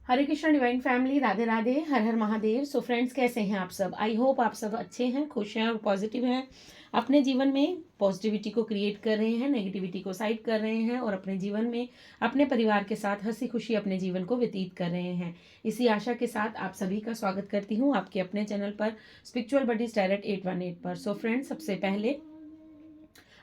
हरे Krishna divine family, Radhe Radhe, हर हर Mahadev. So friends, कैसे हैं आप सब? आई होप आप सब अच्छे हैं, खुश हैं और पॉजिटिव हैं। अपने जीवन में पॉजिटिविटी को क्रिएट कर रहे हैं, नेगेटिविटी को साइड कर रहे हैं और अपने जीवन में अपने परिवार के साथ हंसी खुशी अपने जीवन को व्यतीत कर रहे हैं। इसी आशा के साथ आप सभी का स्वागत करती हूँ आपके अपने चैनल पर, स्पिरिचुअल बडीज टैरोट 818 पर। सो फ्रेंड्स, सबसे पहले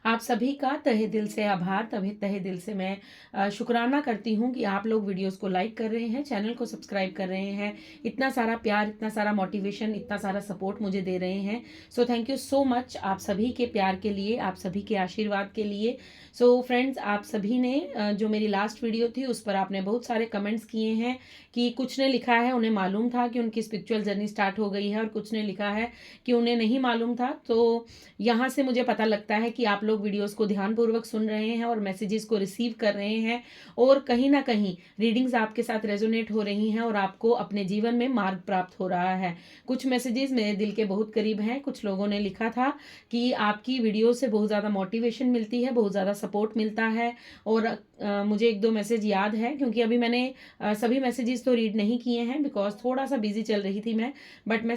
आप सभी का तहे दिल से आभार, तहे दिल से मैं शुक्राना करती हूँ कि आप लोग वीडियोस को लाइक कर रहे हैं, चैनल को सब्सक्राइब कर रहे हैं, इतना सारा प्यार, इतना सारा मोटिवेशन, इतना सारा सपोर्ट मुझे दे रहे हैं। So thank you so much आप सभी के प्यार के लिए, आप सभी के आशीर्वाद के लिए। सो फ्रेंड्स, आप सभी ने जो मेरी लास्ट वीडियो थी उस पर आपने बहुत सारे कमेंट्स किए हैं कि कुछ ने लिखा है उन्हें मालूम था कि उनकी स्पिरिचुअल जर्नी स्टार्ट हो गई है और कुछ ने लिखा है कि उन्हें नहीं मालूम था। तो यहाँ से मुझे पता लगता है कि आप लोग वीडियोस को ध्यानपूर्वक सुन रहे हैं और मैसेजेस को रिसीव कर रहे हैं और कहीं ना कहीं रीडिंग्स आपके साथ रेजोनेट हो रही हैं और आपको अपने जीवन में मार्ग प्राप्त हो रहा है। कुछ मैसेजेस मेरे दिल के बहुत करीब हैं। कुछ लोगों ने लिखा था कि आपकी वीडियो से बहुत ज़्यादा मोटिवेशन मिलती है, बहुत ज़्यादा सपोर्ट मिलता है। और मुझे एक दो मैसेज याद है, क्योंकि अभी मैंने सभी मैसेजेस तो रीड नहीं किए हैं बिकॉज थोड़ा सा बिजी चल रही थी मैं, बट मैं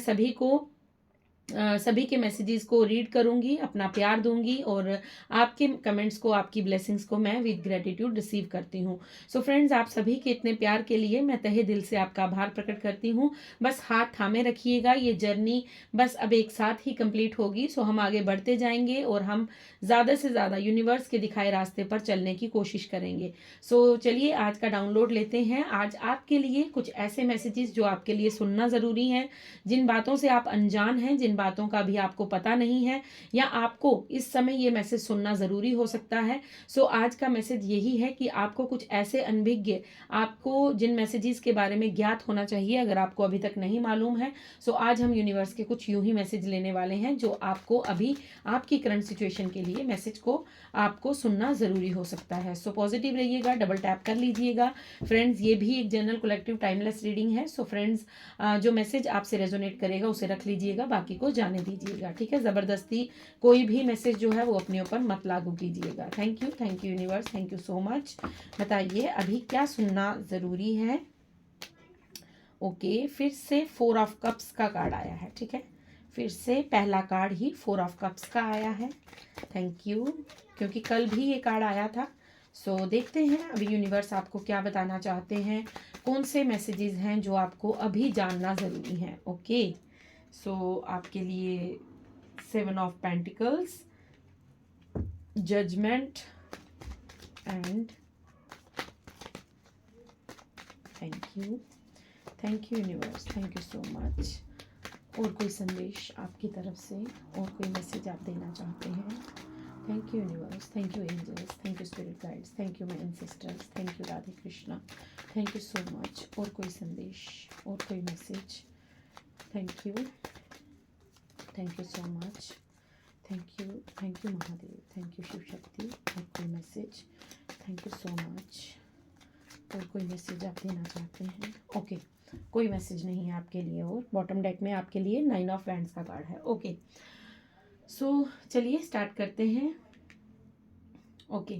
सभी के मैसेजेस को रीड करूंगी, अपना प्यार दूंगी और आपके कमेंट्स को, आपकी ब्लेसिंग्स को मैं विद ग्रेटिट्यूड रिसीव करती हूँ। सो फ्रेंड्स, आप सभी के इतने प्यार के लिए मैं तहे दिल से आपका आभार प्रकट करती हूँ। बस हाथ थामे रखिएगा, ये जर्नी बस अब एक साथ ही कंप्लीट होगी। सो हम आगे बढ़ते जाएंगे और हम ज़्यादा से ज़्यादा यूनिवर्स के दिखाए रास्ते पर चलने की कोशिश करेंगे। सो चलिए आज का डाउनलोड लेते हैं। आज आपके लिए कुछ ऐसे मैसेजेस जो आपके लिए सुनना ज़रूरी है, जिन बातों से आप अनजान हैं, जिन बातों का भी आपको पता नहीं है, या आपको इस समय ये मैसेज सुनना ज़रूरी हो सकता है। सो आज का मैसेज यही है कि आपको कुछ ऐसे अनभिज्ञ, आपको जिन मैसेजेस के बारे में ज्ञात होना चाहिए अगर आपको अभी तक नहीं मालूम है। सो आज हम यूनिवर्स के कुछ यूं ही मैसेज लेने वाले हैं जो आपको अभी आपकी करंट सिचुएशन के लिए मैसेज को आपको सुनना ज़रूरी हो सकता है। सो पॉजिटिव रहिएगा, डबल टैप कर लीजिएगा। फ्रेंड्स, ये भी एक जनरल कलेक्टिव टाइमलेस रीडिंग है। सो फ्रेंड्स, जो मैसेज आपसे रेजोनेट करेगा उसे रख लीजिएगा, बाकी को जाने दीजिएगा, ठीक है। ज़बरदस्ती कोई भी मैसेज जो है वो अपने ऊपर मत लागू कीजिएगा। Thank you universe, thank you so much. बताइए अभी क्या सुनना ज़रूरी है। ओके, फिर से 4 ऑफ कप्स का कार्ड आया है, ठीक है। फिर से पहला कार्ड ही 4 ऑफ कप्स का आया है। थैंक यू, क्योंकि कल भी ये कार्ड आया था। सो देखते हैं अभी यूनिवर्स आपको क्या बताना चाहते हैं, कौन से मैसेजेस हैं जो आपको अभी जानना ज़रूरी हैं। ओके, सो आपके लिए 7 of pentacles, judgement and thank you universe, thank you so much. और कोई संदेश आपकी तरफ से, और कोई मैसेज आप देना चाहते हैं? Thank you universe, thank you angels, thank you spirit guides, thank you my ancestors, thank you Radhe Krishna, thank you so much. और कोई संदेश, और कोई message? Thank you so much. Thank you Mahadev, thank you Shiv Shakti. और कोई message? Thank you so much. और कोई message आप देना चाहते हैं? ओके, कोई मैसेज नहीं है आपके लिए। और बॉटम डेक में आपके लिए 9 ऑफ वैंड्स का कार्ड है। ओके, सो चलिए स्टार्ट करते हैं। ओके,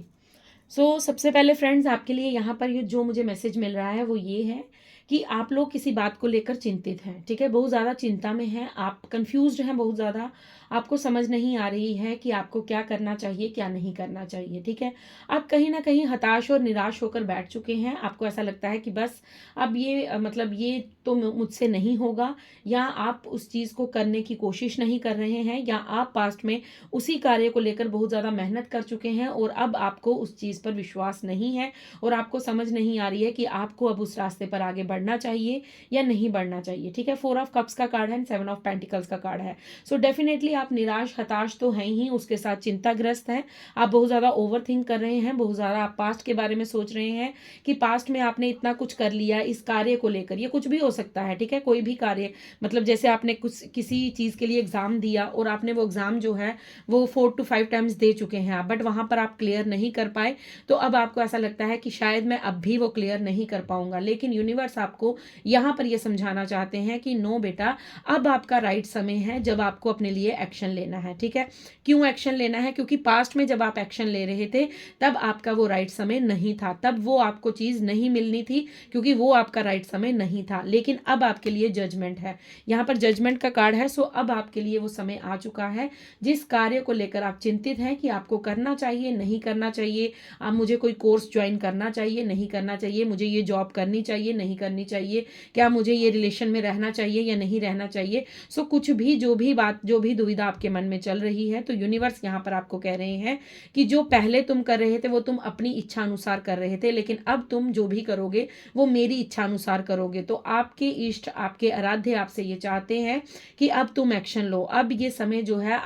सो सबसे पहले फ्रेंड्स, आपके लिए यहाँ पर ये जो मुझे मैसेज मिल रहा है वो ये है कि आप लोग किसी बात को लेकर चिंतित हैं, ठीक है। बहुत ज़्यादा चिंता में हैं, आप कंफ्यूज्ड हैं, बहुत ज़्यादा आपको समझ नहीं आ रही है कि आपको क्या करना चाहिए, क्या नहीं करना चाहिए, ठीक है। आप कहीं ना कहीं हताश और निराश होकर बैठ चुके हैं। आपको ऐसा लगता है कि बस अब ये मतलब ये तो मुझसे नहीं होगा, या आप उस चीज़ को करने की कोशिश नहीं कर रहे हैं, या आप पास्ट में उसी कार्य को लेकर बहुत ज़्यादा मेहनत कर चुके हैं और अब आपको उस चीज़ पर विश्वास नहीं है और आपको समझ नहीं आ रही है कि आपको अब उस रास्ते पर आगे बढ़ना चाहिए या नहीं बढ़ना चाहिए, ठीक है। 4 ऑफ कप्स का कार्ड है, 7 ऑफ पेंटिकल्स का कार्ड है। सो डेफिनेटली आप निराश हताश तो हैं ही, उसके साथ चिंताग्रस्त हैं। आप बहुत ज़्यादा ओवर थिंक कर रहे हैं, बहुत ज़्यादा आप पास्ट के बारे में सोच रहे हैं कि पास्ट में आपने इतना कुछ कर लिया इस कार्य को लेकर। ये कुछ भी हो सकता है, ठीक है, कोई भी कार्य, मतलब जैसे आपने कुछ किसी चीज़ के लिए एग्ज़ाम दिया और आपने वो एग्ज़ाम जो है वो 4 to 5 टाइम्स दे चुके हैं आप, बट वहाँ पर आप क्लियर नहीं कर पाए। तो अब आपको ऐसा लगता है कि शायद मैं अब भी वो क्लियर नहीं कर पाऊंगा, लेकिन यूनिवर्स आपको यहाँ पर ये समझाना चाहते हैं कि नो बेटा, अब आपका राइट समय है जब आपको अपने लिए एक्शन लेना है। ठीक है, क्यों एक्शन लेना है? क्योंकि पास्ट में जब आप एक्शन ले रहे थे तब आपका वो राइट समय नहीं था, तब वो आपको चीज़ नहीं मिलनी थी, क्योंकि वो आपका राइट समय नहीं था। लेकिन अब आपके लिए जजमेंट है, यहाँ पर जजमेंट का कार्ड है। सो अब आपके लिए वो समय आ चुका है जिस कार्य को लेकर आप चिंतित हैं कि आपको करना चाहिए, नहीं करना चाहिए, आप मुझे कोई कोर्स ज्वाइन करना चाहिए, नहीं करना चाहिए, मुझे ये जॉब करनी चाहिए, नहीं करनी चाहिए, क्या मुझे ये रिलेशन में रहना चाहिए या नहीं रहना चाहिए। सो कुछ भी, जो भी बात, जो भी दुविधा आपके मन में चल रही है, तो यूनिवर्स यहाँ पर आपको कह रहे हैं कि जो पहले तुम कर रहे थे वो तुम अपनी इच्छा अनुसार कर रहे थे, लेकिन अब तुम जो भी करोगे वो मेरी इच्छा अनुसार करोगे। तो आपके इष्ट, आपके आराध्य आपसे ये चाहते हैं कि अब तुम एक्शन लो। अब ये समय जो है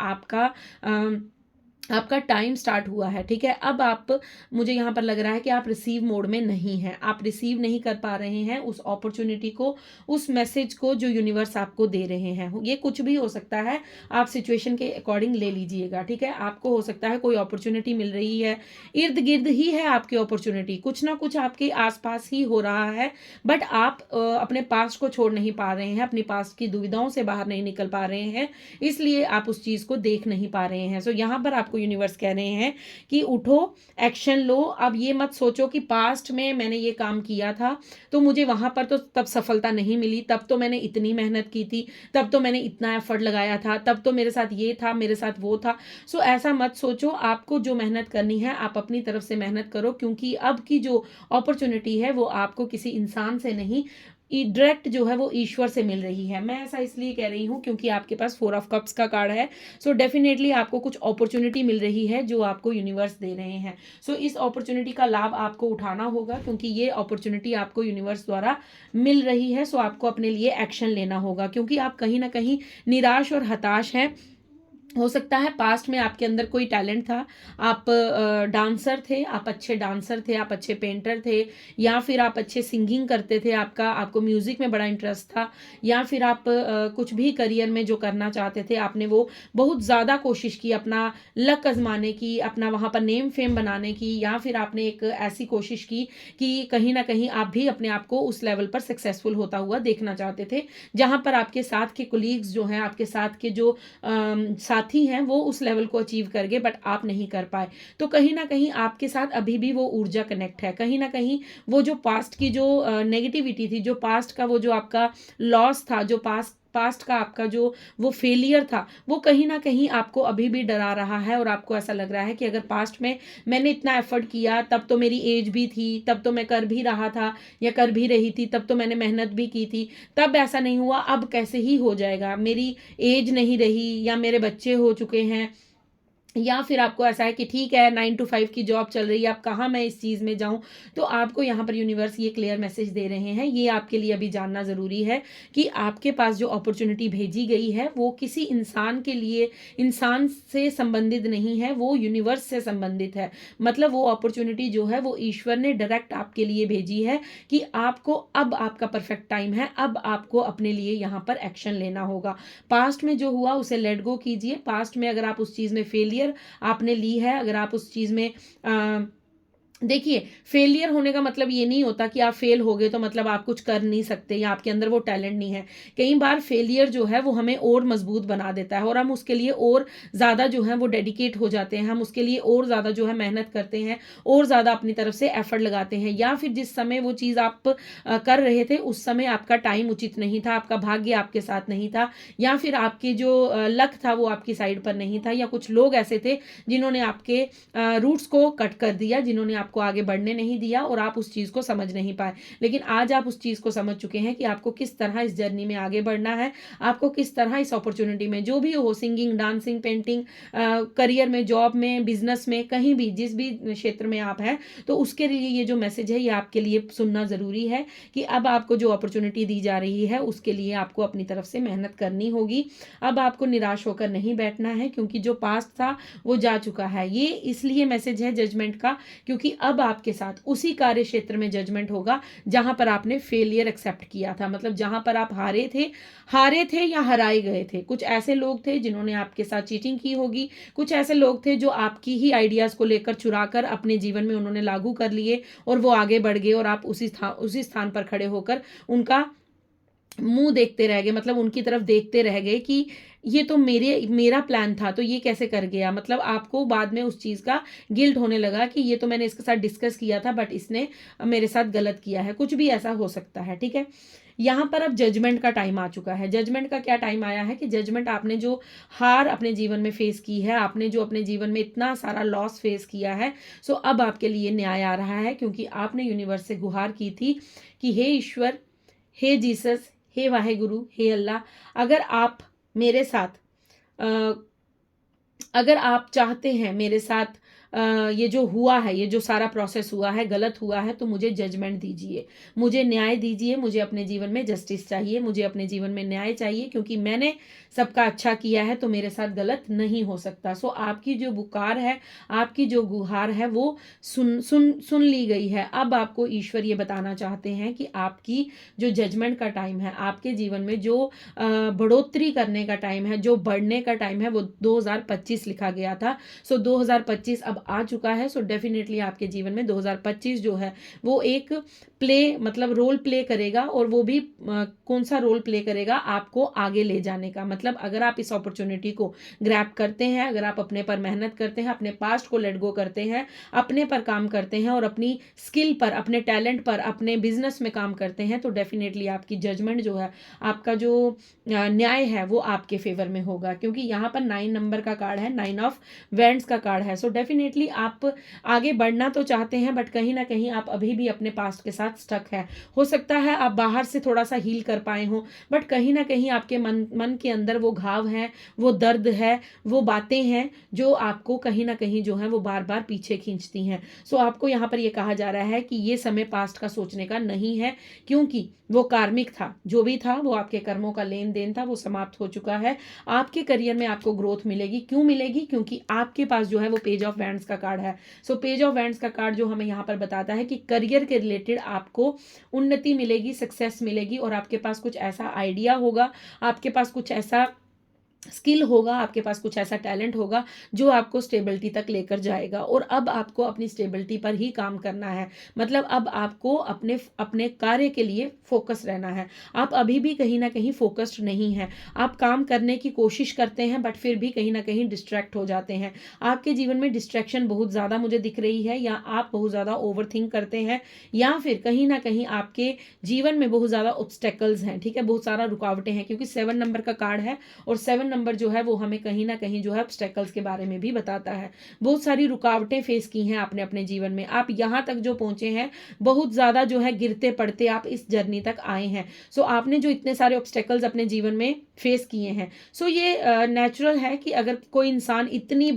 आपका टाइम स्टार्ट हुआ है। ठीक है, अब आप, मुझे यहाँ पर लग रहा है कि आप रिसीव मोड में नहीं हैं, आप रिसीव नहीं कर पा रहे हैं उस अपॉर्चुनिटी को, उस मैसेज को जो यूनिवर्स आपको दे रहे हैं। ये कुछ भी हो सकता है, आप सिचुएशन के अकॉर्डिंग ले लीजिएगा। ठीक है, आपको हो सकता है कोई अपॉर्चुनिटी मिल रही है, इर्द गिर्द ही है आपकी अपॉर्चुनिटी, कुछ ना कुछ आपके आसपास ही हो रहा है, बट आप अपने पास्ट को छोड़ नहीं पा रहे हैं, अपनी पास्ट की दुविधाओं से बाहर नहीं निकल पा रहे हैं, इसलिए आप उस चीज़ को देख नहीं पा रहे हैं। सो यहाँ पर आपको यूनिवर्स कह रहे हैं कि उठो, एक्शन लो। अब ये मत सोचो कि पास्ट में मैंने ये काम किया था तो मुझे वहां पर तो तब सफलता नहीं मिली, तब तो मैंने इतनी मेहनत की थी, तब तो मैंने इतना एफर्ट लगाया था, तब तो मेरे साथ ये था, मेरे साथ वो था। सो ऐसा मत सोचो, आपको जो मेहनत करनी है आप अपनी तरफ से मेहनत करो, क्योंकि अब की जो अपॉर्चुनिटी है वो आपको किसी इंसान से नहीं, डायरेक्ट जो है वो ईश्वर से मिल रही है। मैं ऐसा इसलिए कह रही हूँ क्योंकि आपके पास 4 ऑफ कप्स का कार्ड है। सो डेफिनेटली आपको कुछ अपॉर्चुनिटी मिल रही है जो आपको यूनिवर्स दे रहे हैं। सो इस अपॉर्चुनिटी का लाभ आपको उठाना होगा, क्योंकि ये अपॉर्चुनिटी आपको यूनिवर्स द्वारा मिल रही है। सो आपको अपने लिए एक्शन लेना होगा, क्योंकि आप कहीं ना कहीं निराश और हताश हैं। हो सकता है पास्ट में आपके अंदर कोई टैलेंट था, आप डांसर थे, आप अच्छे डांसर थे, आप अच्छे पेंटर थे, या फिर आप अच्छे सिंगिंग करते थे, आपको म्यूज़िक में बड़ा इंटरेस्ट था, या फिर आप कुछ भी करियर में जो करना चाहते थे आपने वो बहुत ज़्यादा कोशिश की अपना लक आजमाने की, अपना वहाँ पर नेम फेम बनाने की, या फिर आपने एक ऐसी कोशिश की कि कहीं ना कहीं आप भी अपने आप को उस लेवल पर सक्सेसफुल होता हुआ देखना चाहते थे, जहाँ पर आपके साथ के कोलीग्स जो हैं, आपके साथ के जो साथी हैं वो उस लेवल को अचीव कर गए, बट आप नहीं कर पाए। तो कहीं ना कहीं आपके साथ अभी भी वो ऊर्जा कनेक्ट है, कहीं ना कहीं वो जो पास्ट की जो नेगेटिविटी थी, जो पास्ट का वो जो आपका लॉस था, जो पास्ट का आपका जो वो फेलियर था, वो कहीं ना कहीं आपको अभी भी डरा रहा है, और आपको ऐसा लग रहा है कि अगर पास्ट में मैंने इतना एफर्ट किया, तब तो मेरी एज भी थी, तब तो मैं कर भी रहा था या कर भी रही थी, तब तो मैंने मेहनत भी की थी, तब ऐसा नहीं हुआ, अब कैसे ही हो जाएगा, मेरी एज नहीं रही, या मेरे बच्चे हो चुके हैं, या फिर आपको ऐसा है कि ठीक है 9 to 5 की जॉब चल रही है, अब कहाँ मैं इस चीज़ में जाऊं। तो आपको यहाँ पर यूनिवर्स ये क्लियर मैसेज दे रहे हैं, ये आपके लिए अभी जानना ज़रूरी है कि आपके पास जो अपॉर्चुनिटी भेजी गई है वो किसी इंसान के लिए, इंसान से संबंधित नहीं है, वो यूनिवर्स से संबंधित है। मतलब वो अपॉर्चुनिटी जो है वो ईश्वर ने डायरेक्ट आपके लिए भेजी है कि आपको अब आपका परफेक्ट टाइम है, अब आपको अपने लिए यहाँ पर एक्शन लेना होगा। पास्ट में जो हुआ उसे लेट गो कीजिए। पास्ट में अगर आप उस चीज़ में फेलियर आपने ली है, अगर आप उस चीज में देखिए, फेलियर होने का मतलब ये नहीं होता कि आप फेल हो गए तो मतलब आप कुछ कर नहीं सकते या आपके अंदर वो टैलेंट नहीं है। कई बार फेलियर जो है वो हमें और मजबूत बना देता है, और हम उसके लिए और ज़्यादा जो है वो डेडिकेट हो जाते हैं, हम उसके लिए और ज़्यादा जो है मेहनत करते हैं, और ज़्यादा अपनी तरफ से एफर्ट लगाते हैं। या फिर जिस समय वो चीज़ आप कर रहे थे उस समय आपका टाइम उचित नहीं था, आपका भाग्य आपके साथ नहीं था, या फिर आपकी जो लक था वो आपकी साइड पर नहीं था, या कुछ लोग ऐसे थे जिन्होंने आपके रूट्स को कट कर दिया, जिन्होंने आपको आगे बढ़ने नहीं दिया, और आप उस चीज़ को समझ नहीं पाए। लेकिन आज आप उस चीज़ को समझ चुके हैं कि आपको किस तरह इस जर्नी में आगे बढ़ना है, आपको किस तरह इस अपॉर्चुनिटी में, जो भी हो, सिंगिंग, डांसिंग, पेंटिंग, करियर में, जॉब में, बिजनेस में, कहीं भी जिस भी क्षेत्र में आप हैं, तो उसके लिए ये जो मैसेज है ये आपके लिए सुनना ज़रूरी है कि अब आपको जो अपॉर्चुनिटी दी जा रही है उसके लिए आपको अपनी तरफ से मेहनत करनी होगी। अब आपको निराश होकर नहीं बैठना है, क्योंकि जो पास्ट था वो जा चुका है। ये इसलिए मैसेज है जजमेंट का, क्योंकि अब आपके साथ उसी कार्य क्षेत्र में जजमेंट होगा जहां पर आपने फेलियर एक्सेप्ट किया था, मतलब जहां पर आप हारे थे या हराए गए थे। कुछ ऐसे लोग थे जिन्होंने आपके साथ चीटिंग की होगी, कुछ ऐसे लोग थे जो आपकी ही आइडियाज को लेकर चुरा कर अपने जीवन में उन्होंने लागू कर लिए और वो आगे बढ़ गए और आप उसी स्थान पर खड़े होकर उनका मुंह देखते रह गए, मतलब उनकी तरफ देखते रह गए कि ये तो मेरा प्लान था तो ये कैसे कर गया। मतलब आपको बाद में उस चीज़ का गिल्ट होने लगा कि ये तो मैंने इसके साथ डिस्कस किया था बट इसने मेरे साथ गलत किया है, कुछ भी ऐसा हो सकता है। ठीक है, यहाँ पर अब जजमेंट का टाइम आ चुका है। जजमेंट का क्या टाइम आया है कि जजमेंट आपने जो हार अपने जीवन में फेस की है, आपने जो अपने जीवन में इतना सारा लॉस फेस किया है, सो अब आपके लिए न्याय आ रहा है, क्योंकि आपने यूनिवर्स से गुहार की थी कि हे ईश्वर, हे जीसस, हे वाहेगुरु, हे अल्लाह, अगर आप मेरे साथ अगर आप चाहते हैं मेरे साथ ये जो हुआ है, ये जो सारा प्रोसेस हुआ है गलत हुआ है, तो मुझे जजमेंट दीजिए, मुझे न्याय दीजिए, मुझे अपने जीवन में जस्टिस चाहिए, मुझे अपने जीवन में न्याय चाहिए, क्योंकि मैंने सबका अच्छा किया है तो मेरे साथ गलत नहीं हो सकता। सो आपकी जो पुकार है, आपकी जो गुहार है वो सुन ली गई है। अब आपको ईश्वर ये बताना चाहते हैं कि आपकी जो जजमेंट का टाइम है, आपके जीवन में जो बढ़ोतरी करने का टाइम है, जो बढ़ने का टाइम है, वो 2025 लिखा गया था। सो 2025 अब आ चुका है। सो डेफिनेटली आपके जीवन में 2025 जो है वो एक मतलब रोल प्ले करेगा, और वो भी कौन सा रोल प्ले करेगा, आपको आगे ले जाने का। मतलब अगर आप इस अपॉर्चुनिटी को ग्रैब करते हैं, अगर आप अपने पर मेहनत करते हैं, अपने पास्ट को लेट गो करते हैं, अपने पर काम करते हैं और अपनी स्किल पर, अपने टैलेंट पर, अपने बिजनेस में काम करते हैं, तो डेफिनेटली आपकी जजमेंट जो है, आपका जो न्याय है वो आपके फेवर में होगा, क्योंकि यहाँ पर 9 नंबर का कार्ड है, 9 ऑफ वेंड्स का कार्ड है। सो डेफिनेटली आप आगे बढ़ना तो चाहते हैं बट कहीं ना कहीं आप अभी भी अपने पास्ट के साथ स्टक है। हो सकता है आप बाहर से थोड़ा सा हील कर पाए हो, बट कहीं ना कहीं आपके मन के अंदर वो घाव है, वो दर्द है, वो बातें हैं जो आपको कहीं ना कहीं जो है वो बार बार पीछे खींचती हैं। सो आपको यहाँ पर ये कहा जा रहा है कि ये समय पास्ट का सोचने का नहीं है, क्योंकि वो कार्मिक था, जो भी था वो आपके कर्मों का लेन देन था, वो समाप्त हो चुका है। आपके करियर में आपको ग्रोथ मिलेगी। क्यों मिलेगी? क्योंकि आपके पास जो है वो पेज ऑफ वैंड्स का कार्ड है। सो पेज ऑफ वैंड्स का कार्ड जो हमें यहाँ पर बताता है कि करियर के रिलेटेड आपको उन्नति मिलेगी, सक्सेस मिलेगी, और आपके पास कुछ ऐसा आइडिया होगा, आपके पास कुछ ऐसा स्किल होगा, आपके पास कुछ ऐसा टैलेंट होगा जो आपको स्टेबिलिटी तक लेकर जाएगा। और अब आपको अपनी स्टेबिलिटी पर ही काम करना है। मतलब अब आपको अपने अपने कार्य के लिए फोकस रहना है। आप अभी भी कहीं ना कहीं फोकस्ड नहीं है। आप काम करने की कोशिश करते हैं बट फिर भी कहीं ना कहीं डिस्ट्रैक्ट हो जाते हैं। आपके जीवन में डिस्ट्रैक्शन बहुत ज़्यादा मुझे दिख रही है, या आप बहुत ज़्यादा ओवर थिंक करते हैं, या फिर कहीं ना कहीं आपके जीवन में बहुत ज़्यादा ऑब्स्टेकल्स हैं। ठीक है, बहुत सारा रुकावटें हैं, क्योंकि 7 नंबर का कार्ड है और 7 नंबर जो है वो हमें कहीं ना कहीं जो है ऑब्स्टेकल्स के बारे में भी बताता है। बहुत सारी रुकावटें फेस की हैं आपने अपने जीवन में। आप यहाँ तक जो पहुंचे हैं, बहुत ज़्यादा जो है गिरते पड़ते आप इस जर्नी तक आए हैं। सो आपने जो इतने सारे ऑब्स्टेकल्स अपने जीवन में फेस किए हैं, सो ये नेचुरल है कि अगर कोई इंसान इतनी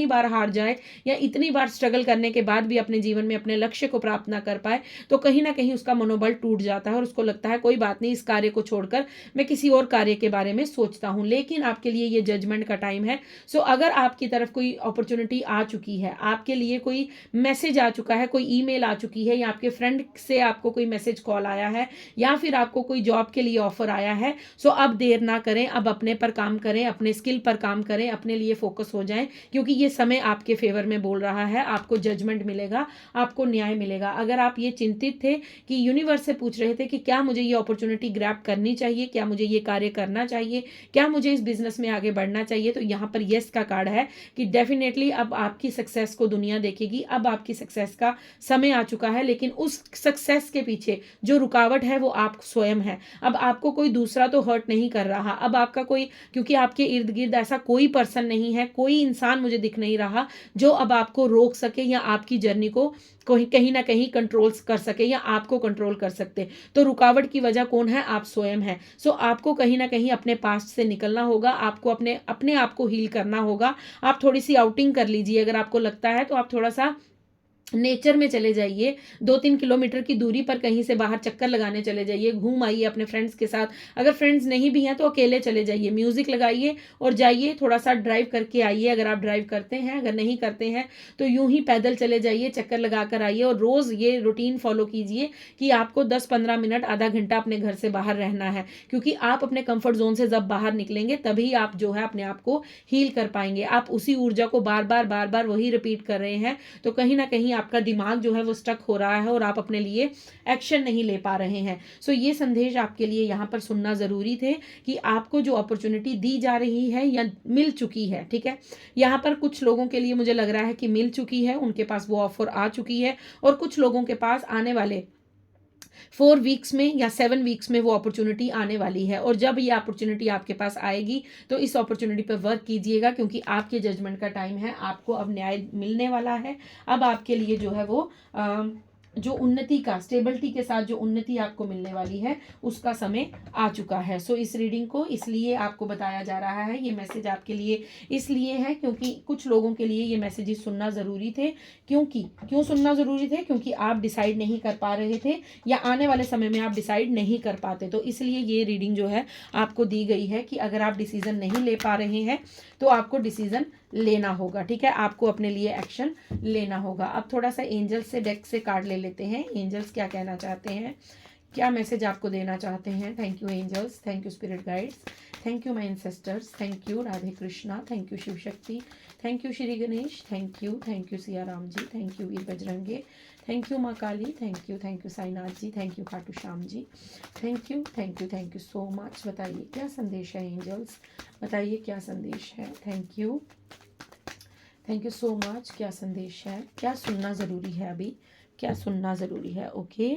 बार हार जाए या इतनी बार स्ट्रगल करने के बाद भी अपने जीवन में अपने लक्ष्य को प्राप्त ना कर पाए, तो कहीं ना कहीं उसका मनोबल टूट जाता है और उसको लगता है कोई बात नहीं, इस कार्य को छोड़कर मैं किसी और कार्य के बारे में सोचता हूं। लेकिन आपके लिए ये जजमेंट का टाइम है। सो अगर आपकी तरफ कोई अपॉर्चुनिटी आ चुकी है, आपके लिए कोई मैसेज आ चुका है, कोई ईमेल आ चुकी है, या आपके फ्रेंड से आपको कोई मैसेज कॉल आया है, या फिर आपको कोई जॉब के लिए ऑफर आया है, सो अब देर ना करें, अब अपने पर काम करें, अपने स्किल पर काम करें, अपने लिए फोकस हो जाएं, क्योंकि ये समय आपके फेवर में बोल रहा है। आपको जजमेंट मिलेगा, आपको न्याय मिलेगा। अगर आप ये चिंतित थे कि यूनिवर्स से पूछ रहे थे कि क्या मुझे ये अपॉर्चुनिटी ग्रैब करनी चाहिए, क्या मुझे ये कार्य करना चाहिए, क्या मुझे इस बिजनेस में आगे बढ़ना चाहिए, तो यहाँ पर यस का कार्ड है कि डेफिनेटली अब आपकी सक्सेस को दुनिया देखेगी। अब आपकी सक्सेस का समय आ चुका है, लेकिन उस सक्सेस के पीछे जो रुकावट है वो आप स्वयं है। अब आपको कोई दूसरा तो हर्ट नहीं कर रहा, अब आपका कोई, क्योंकि आपके इर्द गिर्द ऐसा कोई पर्सन नहीं है, कोई इंसान मुझे दिख नहीं रहा जो अब आपको रोक सके या आपकी जर्नी को कहीं ना कहीं कंट्रोल कर सके या आपको कंट्रोल कर सकते। तो रुकावट की वजह कौन है? आप स्वयं है। सो आपको कहीं ना कहीं अपने पास्ट से निकलना होगा, आपको अपने आप को हील करना होगा। आप थोड़ी सी आउटिंग कर लीजिए, अगर आपको लगता है तो आप थोड़ा सा नेचर में चले जाइए, 2-3 किलोमीटर की दूरी पर कहीं से बाहर चक्कर लगाने चले जाइए, घूम आइए अपने फ्रेंड्स के साथ। अगर फ्रेंड्स नहीं भी हैं तो अकेले चले जाइए, म्यूज़िक लगाइए और जाइए, थोड़ा सा ड्राइव करके आइए अगर आप ड्राइव करते हैं। अगर नहीं करते हैं तो यूं ही पैदल चले जाइए, चक्कर लगा कर आइए। और रोज़ ये रूटीन फॉलो कीजिए कि आपको 10-15 मिनट, आधा घंटा अपने घर से बाहर रहना है, क्योंकि आप अपने कंफर्ट जोन से जब बाहर निकलेंगे तभी आप जो है अपने आप को हील कर पाएंगे। आप उसी ऊर्जा को बार बार वही रिपीट कर रहे हैं, तो कहीं ना कहीं आपका दिमाग जो है वो स्टक हो रहा है और आप अपने लिए एक्शन नहीं ले पा रहे हैं। सो ये संदेश आपके लिए यहाँ पर सुनना ज़रूरी थे कि आपको जो अपॉर्चुनिटी दी जा रही है या मिल चुकी है, ठीक है, यहाँ पर कुछ लोगों के लिए मुझे लग रहा है कि मिल चुकी है, उनके पास वो ऑफर आ चुकी है, और कुछ लोगों के पास आने वाले 4 वीक्स में या 7 वीक्स में वो अपॉर्चुनिटी आने वाली है। और जब ये अपॉर्चुनिटी आपके पास आएगी तो इस अपॉर्चुनिटी पर वर्क कीजिएगा, क्योंकि आपके जजमेंट का टाइम है, आपको अब न्याय मिलने वाला है। अब आपके लिए जो है वो जो उन्नति का, स्टेबिलिटी के साथ जो उन्नति आपको मिलने वाली है, उसका समय आ चुका है। सो इस रीडिंग को इसलिए आपको बताया जा रहा है, ये मैसेज आपके लिए इसलिए है क्योंकि कुछ लोगों के लिए ये मैसेजेस सुनना ज़रूरी थे। क्यों सुनना ज़रूरी थे? क्योंकि आप डिसाइड नहीं कर पा रहे थे, या आने वाले समय में आप डिसाइड नहीं कर पाते, तो इसलिए ये रीडिंग जो है आपको दी गई है कि अगर आप डिसीज़न नहीं ले पा रहे हैं तो आपको डिसीज़न लेना होगा, ठीक है, आपको अपने लिए एक्शन लेना होगा। अब थोड़ा सा एंजल्स से, डेक से कार्ड ले लेते हैं, एंजल्स क्या कहना चाहते हैं, क्या मैसेज आपको देना चाहते हैं। Thank you angels, thank you spirit guides, thank you my ancestors, thank you Radhe Krishna, thank you Shiv Shakti, thank you Shri Ganesh, thank you Siya Ram ji, thank you Veer Bajrange, thank you Maa Kali, thank you Sainath ji, thank you Khatu Shyam ji, thank you so much. बताइए क्या संदेश है angels, बताइए क्या संदेश है। Thank you so much. क्या संदेश है, क्या सुनना ज़रूरी है, अभी क्या सुनना ज़रूरी है। Okay,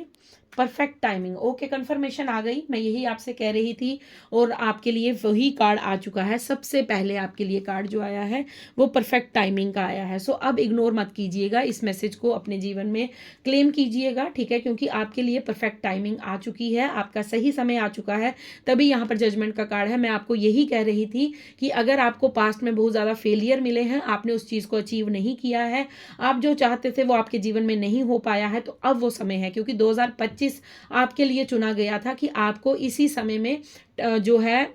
perfect timing, okay, confirmation आ गई, मैं यही आपसे कह रही थी, और आपके लिए वही कार्ड आ चुका है। सबसे पहले आपके लिए कार्ड जो आया है वो परफेक्ट टाइमिंग का आया है। सो अब इग्नोर मत कीजिएगा, इस मैसेज को अपने जीवन में क्लेम कीजिएगा, ठीक है, क्योंकि आपके लिए परफेक्ट टाइमिंग आ चुकी है, आपका सही समय आ चुका है, तभी यहाँ पर जजमेंट का कार्ड है। मैं आपको यही कह रही थी कि अगर आपको पास्ट में बहुत ज़्यादा फेलियर मिले हैं, आपने उस चीज़ को अचीव नहीं किया है, आप जो चाहते थे वो आपके जीवन में नहीं हो पाया है, तो अब वो समय है, क्योंकि 2025 आपके लिए चुना गया था कि आपको इसी समय में जो है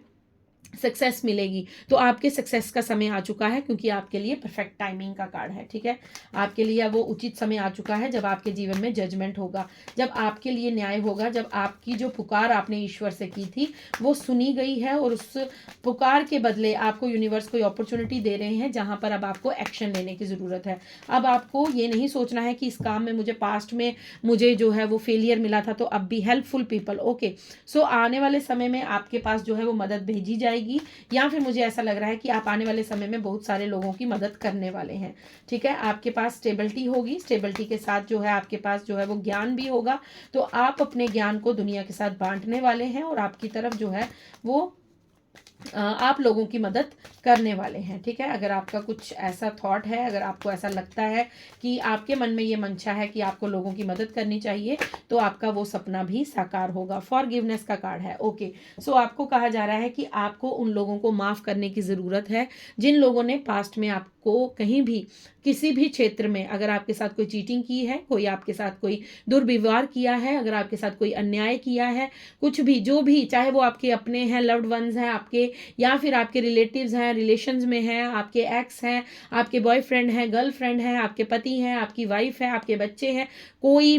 सक्सेस मिलेगी। तो आपके सक्सेस का समय आ चुका है, क्योंकि आपके लिए परफेक्ट टाइमिंग का कार्ड है, ठीक है, आपके लिए वो उचित समय आ चुका है जब आपके जीवन में जजमेंट होगा, जब आपके लिए न्याय होगा, जब आपकी जो पुकार आपने ईश्वर से की थी वो सुनी गई है, और उस पुकार के बदले आपको यूनिवर्स कोई अपॉर्चुनिटी दे रहे हैं जहां पर अब आपको एक्शन लेने की ज़रूरत है। अब आपको ये नहीं सोचना है कि इस काम में मुझे पास्ट में मुझे जो है वो फेलियर मिला था, तो अब भी हेल्पफुल पीपल, ओके, सो आने वाले समय में आपके पास जो है वो मदद भेजी जाएगी, या फिर मुझे ऐसा लग रहा है कि आप आने वाले समय में बहुत सारे लोगों की मदद करने वाले हैं, ठीक है, आपके पास स्टेबिलिटी होगी, स्टेबिलिटी के साथ जो है आपके पास जो है वो ज्ञान भी होगा, तो आप अपने ज्ञान को दुनिया के साथ बांटने वाले हैं, और आपकी तरफ जो है वो आप लोगों की मदद करने वाले हैं, ठीक है। अगर आपका कुछ ऐसा थॉट है, अगर आपको ऐसा लगता है कि आपके मन में ये मंशा है कि आपको लोगों की मदद करनी चाहिए, तो आपका वो सपना भी साकार होगा। फॉरगिवनेस का कार्ड है, ओके, सो आपको कहा जा रहा है कि आपको उन लोगों को माफ़ करने की ज़रूरत है जिन लोगों ने पास्ट में आपको कहीं भी, किसी भी क्षेत्र में, अगर आपके साथ कोई चीटिंग की है, कोई आपके साथ कोई दुर्व्यवहार किया है, अगर आपके साथ कोई अन्याय किया है, कुछ भी, जो भी, चाहे वो आपके अपने हैं, लव्ड वंस हैं आपके, या फिर आपके रिलेटिव्स हैं, रिलेशंस में हैं, आपके एक्स हैं, आपके बॉयफ्रेंड हैं, गर्लफ्रेंड हैं, आपके पति हैं, आपकी वाइफ है, आपके बच्चे हैं, कोई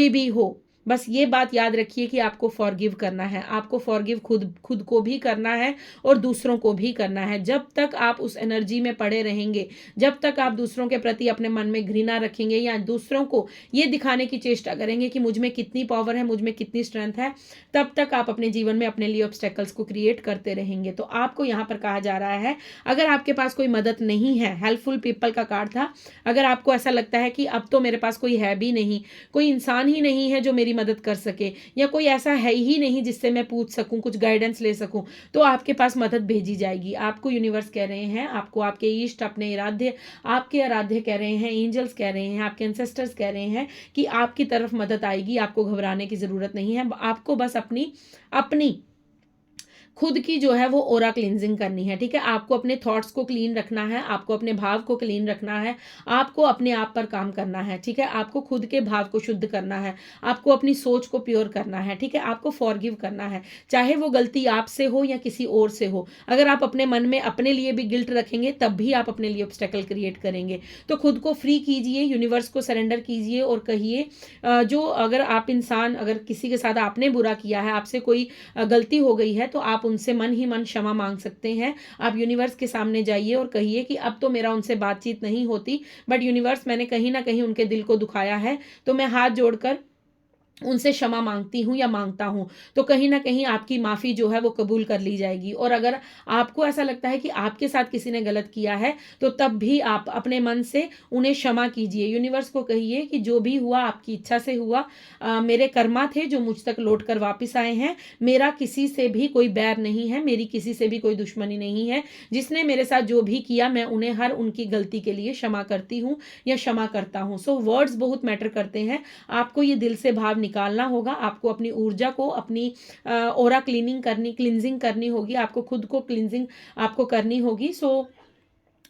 भी हो, बस ये बात याद रखिए कि आपको फॉरगिव करना है, आपको फॉरगिव खुद को भी करना है और दूसरों को भी करना है। जब तक आप उस एनर्जी में पड़े रहेंगे, जब तक आप दूसरों के प्रति अपने मन में घृणा रखेंगे, या दूसरों को ये दिखाने की चेष्टा करेंगे कि मुझ में कितनी पावर है, मुझ में कितनी स्ट्रेंथ है, तब तक आप अपने जीवन में अपने लिए ऑब्स्टेकल्स को क्रिएट करते रहेंगे। तो आपको यहाँ पर कहा जा रहा है, अगर आपके पास कोई मदद नहीं है, हेल्पफुल पीपल का कार्ड था, अगर आपको ऐसा लगता है कि अब तो मेरे पास कोई है भी नहीं, कोई इंसान ही नहीं है जो मेरी मदद कर सके, या कोई ऐसा है ही नहीं जिससे मैं पूछ सकूं, कुछ गाइडेंस ले सकूं, तो आपके पास मदद भेजी जाएगी। आपको यूनिवर्स कह रहे हैं, आपको आपके इष्ट, अपने इरादे, आपके आराध्य कह रहे हैं, एंजल्स कह रहे हैं, आपके एंसेस्टर्स कह रहे हैं कि आपकी तरफ मदद आएगी, आपको घबराने की जरूरत नहीं है, आपको बस अपनी खुद की जो है वो ओरा क्लींजिंग करनी है, ठीक है। आपको अपने थॉट्स को क्लीन रखना है, आपको अपने भाव को क्लीन रखना है, आपको अपने आप पर काम करना है, ठीक है। आपको खुद के भाव को शुद्ध करना है, आपको अपनी सोच को प्योर करना है, ठीक है। आपको फॉरगिव करना है, चाहे वो गलती आपसे हो या किसी और से हो। अगर आप अपने मन में अपने लिए भी गिल्ट रखेंगे तब भी आप अपने लिए ऑब्स्टेकल क्रिएट करेंगे। तो खुद को फ्री कीजिए, यूनिवर्स को सरेंडर कीजिए और कहिए जो अगर आप इंसान, अगर किसी के साथ आपने बुरा किया है, आपसे कोई गलती हो गई है, तो आप उनसे मन ही मन क्षमा मांग सकते हैं। आप यूनिवर्स के सामने जाइए और कहिए कि अब तो मेरा उनसे बातचीत नहीं होती, बट यूनिवर्स मैंने कहीं ना कहीं उनके दिल को दुखाया है, तो मैं हाथ जोड़कर उनसे क्षमा मांगती हूँ या मांगता हूँ। तो कहीं ना कहीं आपकी माफ़ी जो है वो कबूल कर ली जाएगी। और अगर आपको ऐसा लगता है कि आपके साथ किसी ने गलत किया है, तो तब भी आप अपने मन से उन्हें क्षमा कीजिए। यूनिवर्स को कहिए कि जो भी हुआ आपकी इच्छा से हुआ, मेरे कर्मा थे जो मुझ तक लौट कर वापिस आए हैं। मेरा किसी से भी कोई बैर नहीं है, मेरी किसी से भी कोई दुश्मनी नहीं है। जिसने मेरे साथ जो भी किया, मैं उन्हें हर उनकी गलती के लिए क्षमा करती हूँ या क्षमा करता हूँ। सो वर्ड्स बहुत मैटर करते हैं। आपको ये दिल से भाव निकालना होगा, आपको अपनी ऊर्जा को, अपनी ओरा क्लींजिंग करनी होगी, आपको खुद को क्लींजिंग आपको करनी होगी। सो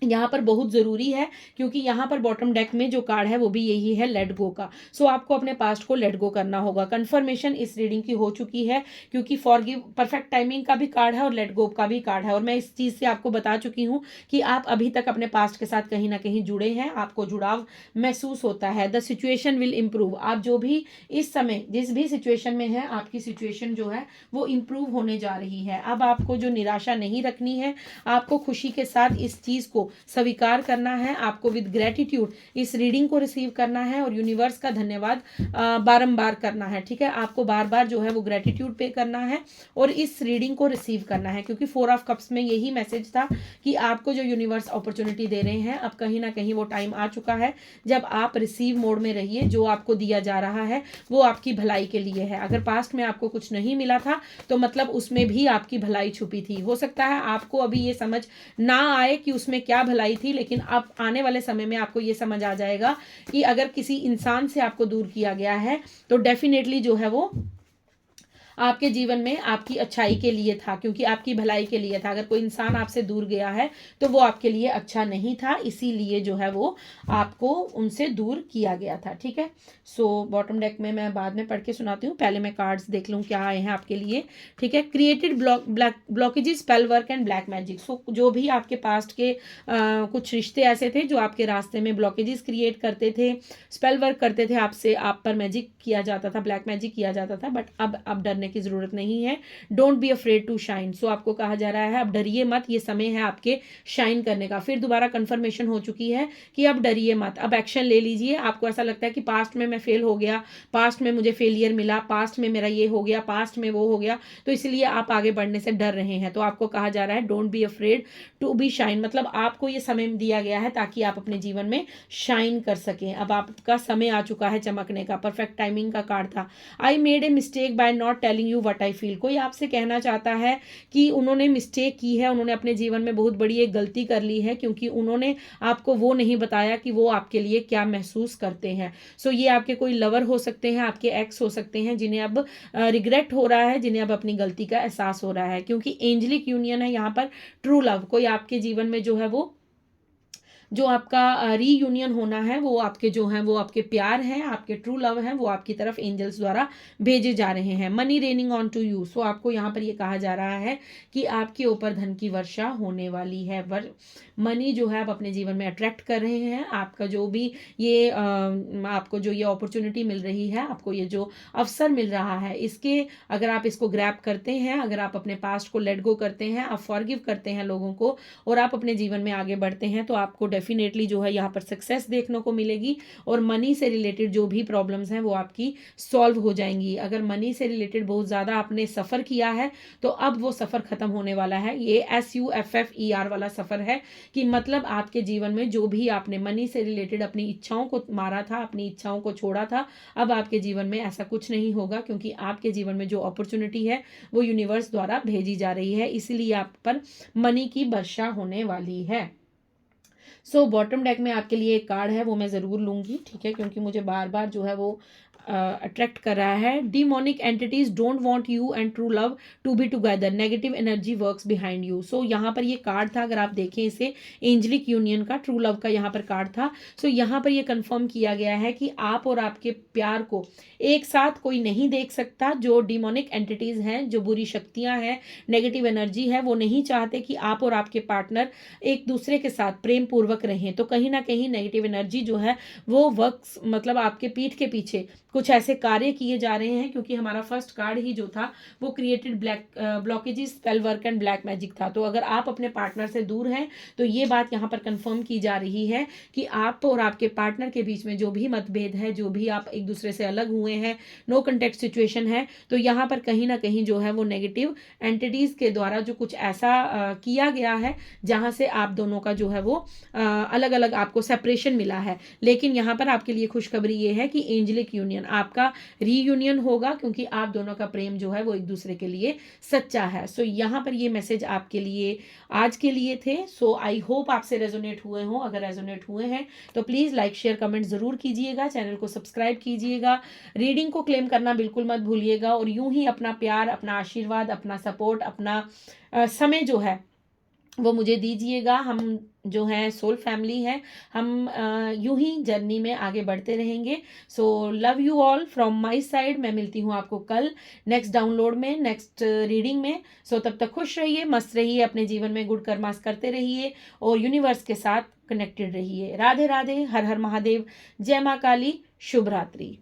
यहाँ पर बहुत ज़रूरी है, क्योंकि यहाँ पर बॉटम डेक में जो कार्ड है वो भी यही है, लेट गो का। सो आपको अपने पास्ट को लेट गो करना होगा। कंफर्मेशन इस रीडिंग की हो चुकी है, क्योंकि फॉरगिव, परफेक्ट टाइमिंग का भी कार्ड है और लेट गो का भी कार्ड है। और मैं इस चीज़ से आपको बता चुकी हूँ कि आप अभी तक अपने पास्ट के साथ कहीं ना कहीं जुड़े हैं, आपको जुड़ाव महसूस होता है। The situation will improve. आप जो भी इस समय जिस भी सिचुएशन में है, आपकी सिचुएशन जो है वो इम्प्रूव होने जा रही है। अब आपको जो निराशा नहीं रखनी है, आपको खुशी के साथ इस चीज़ को स्वीकार करना है, आपको विद ग्रेटिट्यूड इस रीडिंग को रिसीव करना है और यूनिवर्स का धन्यवाद बारंबार करना है, ठीक है। आपको बार बार जो है वो ग्रेटिट्यूड पे करना है और इस रीडिंग को रिसीव करना है, क्योंकि 4 ऑफ कप्स में यही मैसेज था कि आपको जो यूनिवर्स अपॉर्चुनिटी दे रहे हैं, अब कहीं ना कहीं वो टाइम आ चुका है जब आप रिसीव मोड में रहिए। जो आपको दिया जा रहा है वो आपकी भलाई के लिए है। अगर पास्ट में आपको कुछ नहीं मिला था, तो मतलब उसमें भी आपकी भलाई छुपी थी। हो सकता है आपको अभी ये समझ ना आए कि उसमें क्या भलाई थी, लेकिन अब आने वाले समय में आपको ये समझ आ जाएगा कि अगर किसी इंसान से आपको दूर किया गया है, तो डेफिनेटली जो है वो आपके जीवन में आपकी अच्छाई के लिए था, क्योंकि आपकी भलाई के लिए था। अगर कोई इंसान आपसे दूर गया है तो वो आपके लिए अच्छा नहीं था, इसीलिए जो है वो आपको उनसे दूर किया गया था, ठीक है। सो बॉटम डेक में मैं बाद में पढ़ के सुनाती हूँ, पहले मैं कार्ड्स देख लूँ क्या आए हैं आपके लिए, ठीक है। Created blockages, spell work and black magic. So जो भी आपके पास्ट के कुछ रिश्ते ऐसे थे जो आपके रास्ते में ब्लॉकेजेस क्रिएट करते थे, स्पेल वर्क करते थे आपसे, आप पर मैजिक किया जाता था, ब्लैक मैजिक किया जाता था, बट अब डरने की जरूरत नहीं है। Don't be afraid to shine. So आपको कहा जा रहा है अब डरिए मत, ये समय है आपके शाइन करने का। फिर दोबारा कंफर्मेशन हो चुकी है कि अब डरिए मत, अब एक्शन ले लीजिए। आपको ऐसा लगता है कि पास्ट में मैं फेल हो गया, पास्ट में मुझे फेलियर मिला, पास्ट में मेरा ये हो गया, पास्ट में वो हो गया, तो इसलिए आप आगे बढ़ने से डर रहे हैं। तो आपको कहा जा रहा है don't be afraid to be shine, मतलब आपको ये समय दिया गया है ताकि आप अपने जीवन में शाइन कर सकें। अब आपका समय आ चुका है चमकने का। परफेक्ट टाइमिंग का कार्ड था। I made a mistake by not telling you what I feel. कोई आपसे कहना चाहता है कि उन्होंने मिस्टेक की है, उन्होंने अपने जीवन में बहुत बड़ी एक गलती कर ली है, क्योंकि उन्होंने आपको वो नहीं बताया कि वो आपके लिए क्या महसूस करते हैं। सो ये आपके कोई लवर हो सकते हैं, आपके एक्स हो सकते हैं, जिन्हें अब रिग्रेट हो रहा है, जिन्हें अब अपनी गलती का एहसास हो रहा है, क्योंकि एंजलिक यूनियन है यहाँ पर, ट्रू लव। कोई आपके जीवन में जो है वो, जो आपका रीयूनियन होना है, वो आपके जो हैं वो आपके प्यार हैं, आपके ट्रू लव हैं, वो आपकी तरफ एंजल्स द्वारा भेजे जा रहे हैं। Money raining on to you. So आपको यहाँ पर ये कहा जा रहा है कि आपके ऊपर धन की वर्षा होने वाली है। मनी जो है आप अपने जीवन में अट्रैक्ट कर रहे हैं। आपका जो भी ये आपको जो ये अपॉर्चुनिटी मिल रही है, आपको ये जो अवसर मिल रहा है, इसके अगर आप इसको ग्रैब करते हैं, अगर आप अपने पास्ट को लेट गो करते हैं, आप फॉरगिव करते हैं लोगों को, और आप अपने जीवन में आगे बढ़ते हैं, तो आपको डेफिनेटली जो है यहाँ पर सक्सेस देखने को मिलेगी और मनी से रिलेटेड जो भी प्रॉब्लम्स हैं वो आपकी सॉल्व हो जाएंगी। अगर मनी से रिलेटेड बहुत ज़्यादा आपने सफ़र किया है, तो अब वो सफ़र ख़त्म होने वाला है। ये SUFFER वाला सफ़र है, कि मतलब आपके जीवन में जो भी आपने मनी से रिलेटेड अपनी इच्छाओं को मारा था, अपनी इच्छाओं को छोड़ा था, अब आपके जीवन में ऐसा कुछ नहीं होगा, क्योंकि आपके जीवन में जो अपॉर्चुनिटी है वो यूनिवर्स द्वारा भेजी जा रही है, इसलिए आप पर मनी की वर्षा होने वाली है। सो बॉटम डेक में आपके लिए एक कार्ड है, वो मैं ज़रूर लूँगी, ठीक है, क्योंकि मुझे बार बार जो है वो अट्रैक्ट कर रहा है। Demonic entities don't want you and true love to be together, negative energy works behind you. So यहाँ पर ये कार्ड था, अगर आप देखें इसे, एंजलिक यूनियन का, ट्रू लव का यहाँ पर कार्ड था। सो यहाँ पर ये कंफर्म किया गया है कि आप और आपके प्यार को एक साथ कोई नहीं देख सकता। जो डिमोनिक एंटिटीज हैं, जो बुरी शक्तियां हैं, नेगेटिव एनर्जी है, वो नहीं चाहते कि आप और आपके पार्टनर एक दूसरे के साथ प्रेम पूर्वक रहें। तो कहीं ना कहीं नेगेटिव एनर्जी जो है वो वर्क्स, मतलब आपके पीठ के पीछे कुछ ऐसे कार्य किए जा रहे हैं, क्योंकि हमारा फर्स्ट कार्ड ही जो था वो created blockages, spell work and black magic था। तो अगर आप अपने पार्टनर से दूर हैं तो ये बात यहाँ पर कंफर्म की जा रही है कि आप और आपके पार्टनर के बीच में जो भी मतभेद है, जो भी आप एक दूसरे से अलग हुए हैं, नो कॉन्टेक्ट सिचुएशन है, तो यहाँ पर कहीं ना कहीं जो है वो नेगेटिव एंटिटीज के द्वारा जो कुछ ऐसा किया गया है जहाँ से आप दोनों का जो है वो अलग अलग आपको सेपरेशन मिला है। लेकिन यहाँ पर आपके लिए खुशखबरी ये है कि एंजलिक यूनियन, आपका रीयूनियन होगा, क्योंकि आप दोनों का प्रेम जो है वो एक दूसरे के लिए सच्चा है। सो यहाँ पर ये मैसेज आपके लिए आज के लिए थे। सो आई होप आपसे रेजोनेट हुए हों। अगर रेजोनेट हुए हैं तो प्लीज़ लाइक शेयर कमेंट ज़रूर कीजिएगा, चैनल को सब्सक्राइब कीजिएगा, रीडिंग को क्लेम करना बिल्कुल मत भूलिएगा, और यूं ही अपना प्यार, अपना आशीर्वाद, अपना सपोर्ट, अपना समय जो है वो मुझे दीजिएगा। हम जो है सोल फैमिली है, हम यूं ही जर्नी में आगे बढ़ते रहेंगे। So love you all from my side. मैं मिलती हूँ आपको कल नेक्स्ट डाउनलोड में, नेक्स्ट रीडिंग में। सो तब तक खुश रहिए, मस्त रहिए, अपने जीवन में गुड कर्मास करते रहिए और यूनिवर्स के साथ कनेक्टेड रहिए। राधे राधे, हर हर महादेव, जय माँ काली, शुभ रात्रि।